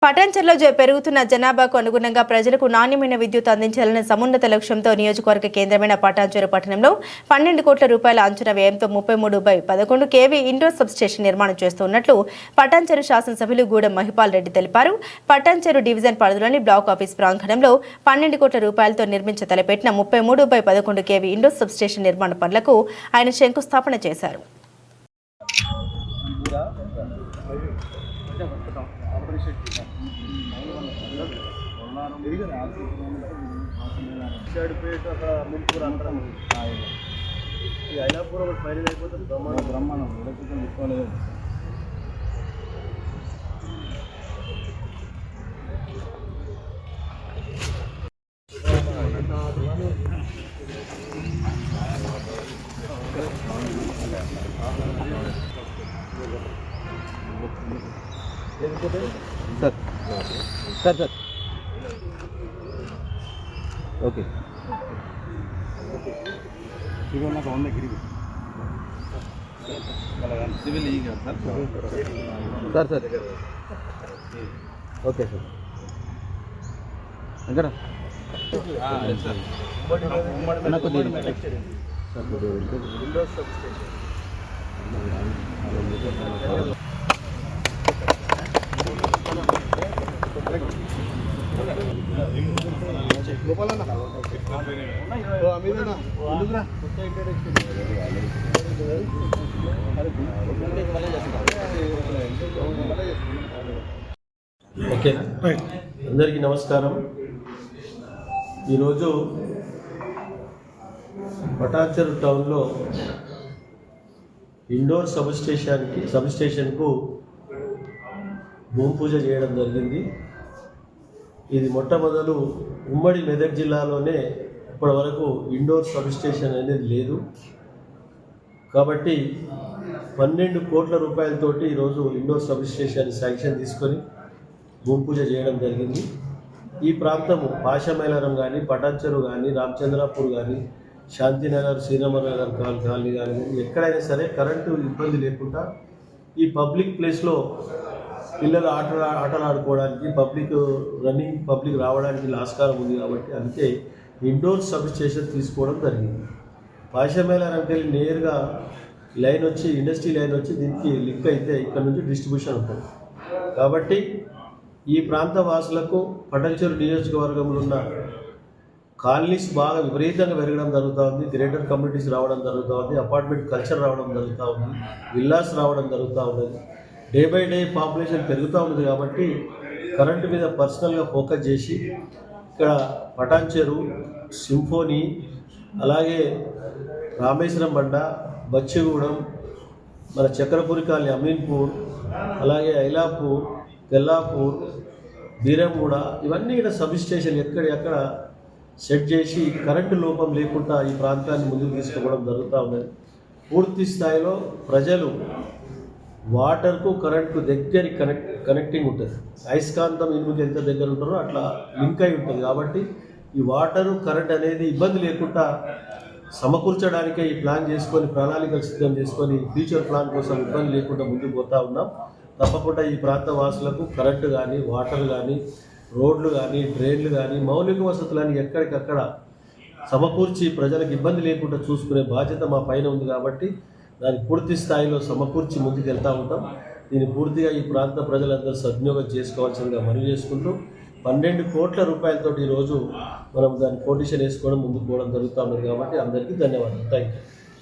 పటాన్చెరులో పెరుగుతున్న జనాభాకు అనుగుణంగా ప్రజలకు నాణ్యమైన విద్యుత్ అందించాలనే సమున్నత లక్ష్యంతో నియోజకవర్గ కేంద్రమైన పటాన్చెరు పట్టణంలో 12 కోట్ల రూపాయల అంచనా వ్యయంతో 33/11 kV ఇండోర్ సబ్స్టేషన్ నిర్మాణం చేస్తున్నట్లు పటాన్చెరు శాసనసభ్యులు గూడెం మహిపాల్ రెడ్డి తెలిపారు. పటాన్చెరు డివిజన్ పరిధిలోని బ్లాక్ ఆఫీస్ ప్రాంగణంలో 12 కోట్ల రూపాయలతో నిర్మించ తలపెట్టిన 33/11 kV ఇండోర్ సబ్స్టేషన్ నిర్మాణ పనులకు ఆయన శంకుస్థాపన చేశారు. అయినాపూర్ ఫైనల్ అయిపోతుంది బ్రహ్మాండం తీసుకోలేదు. సార్ సార్ ఓకే సివిల్ నాకు వంద గిరి civil sir sir okay sir ఎక్కడ ఓకే అందరికీ నమస్కారం. ఈరోజు పటాన్చెరు టౌన్లో ఇండోర్ సబ్స్టేషన్కు భూమి పూజ చేయడం జరిగింది. ఇది మొట్టమొదలు ఉమ్మడి మెదక్ జిల్లాలోనే ఇప్పటి వరకు ఇండోర్ సబ్స్టేషన్ అనేది లేదు. కాబట్టి 12 కోట్ల రూపాయలతోటి ఈరోజు ఇండోర్ సబ్స్టేషన్ శాంక్షన్ తీసుకొని భూమి పూజ చేయడం జరిగింది. ఈ ప్రాంతము పాషమైలారం కానీ, పటాన్చెరు కానీ, రామచంద్రాపూర్ కానీ, శాంతినగర్, శ్రీరామనగర్ కాలనీ కానీ ఎక్కడైనా సరే కరెంటు ఇబ్బంది లేకుండా ఈ పబ్లిక్ ప్లేస్లో పిల్లలు ఆటలు ఆడుకోవడానికి పబ్లిక్ రావడానికి ఆస్కారం ఉంది. కాబట్టి అందుకే ఇండోర్ సబ్స్టేషన్ తీసుకోవడం జరిగింది. పాషమైలారంకి వెళ్ళి నేరుగా లైన్ వచ్చి ఇండస్ట్రీ లైన్ వచ్చి దీనికి లింక్ అయితే ఇక్కడ నుంచి డిస్ట్రిబ్యూషన్ ఉంటుంది. కాబట్టి ఈ ప్రాంత వాసులకు పటాన్చెరు నియోజకవర్గంలో ఉన్న కాలనీస్ బాగా విపరీతంగా పెరగడం జరుగుతూ ఉంది. గ్రేటర్ కమ్యూనిటీస్ రావడం జరుగుతూ ఉంది. అపార్ట్మెంట్ కల్చర్ రావడం జరుగుతూ ఉంది. విల్లాస్ రావడం జరుగుతూ ఉన్నది. డే బై డే పాపులేషన్ పెరుగుతూ ఉంది. కాబట్టి కరెంటు మీద పర్సనల్గా ఫోకస్ చేసి ఇక్కడ పటాన్చెరు, సింఫోనీ, అలాగే రామేశ్వరం బండ, బచ్చిగూడెం, మన చక్రపురి కాలనీ, అమీన్పూర్, అలాగే ఐలాపూర్, తెల్లాపూర్, బీరంగూడ ఇవన్నీ ఇక్కడ సబ్స్టేషన్ ఎక్కడ సెట్ చేసి కరెంటు లోపం లేకుండా ఈ ప్రాంతాన్ని ముందుకు తీసుకుపోవడం జరుగుతూ ఉన్నది. పూర్తి స్థాయిలో ప్రజలు వాటర్కు కరెంటుకు కనెక్టింగ్ ఉంటుంది. అయస్కాంతం ఇనుముకి ఎంత దగ్గర ఉంటారో అట్లా లింక్ అయి ఉంటుంది. కాబట్టి ఈ వాటరు కరెంట్ అనేది ఇబ్బంది లేకుండా సమకూర్చడానికే ఈ ప్లాన్ చేసుకొని ప్రణాళికలు సిద్ధం చేసుకొని ఫ్యూచర్ ప్లాన్ కోసం ఇబ్బంది లేకుండా ముందుకు పోతూ ఉన్నాం. తప్పకుండా ఈ ప్రాంత వాసులకు కరెంటు కానీ, వాటర్ కానీ, రోడ్లు కానీ, ట్రైన్లు కానీ, మౌలిక వసతులని ఎక్కడికక్కడ సమకూర్చి ప్రజలకు ఇబ్బంది లేకుండా చూసుకునే బాధ్యత మా పైన ఉంది. కాబట్టి దాన్ని పూర్తి స్థాయిలో సమకూర్చి ముందుకు వెళ్తూ ఉంటాం. దీన్ని పూర్తిగా ఈ ప్రాంత ప్రజలందరూ సద్వినియోగం చేసుకోవాల్సిందిగా మనవి చేసుకుంటూ 12 కోట్ల రూపాయలతో ఈరోజు మనం దాన్ని కొటేషన్ వేసుకోవడం ముందుకు పోవడం జరుగుతూ ఉన్నది. కాబట్టి అందరికీ ధన్యవాదాలు. Thank you.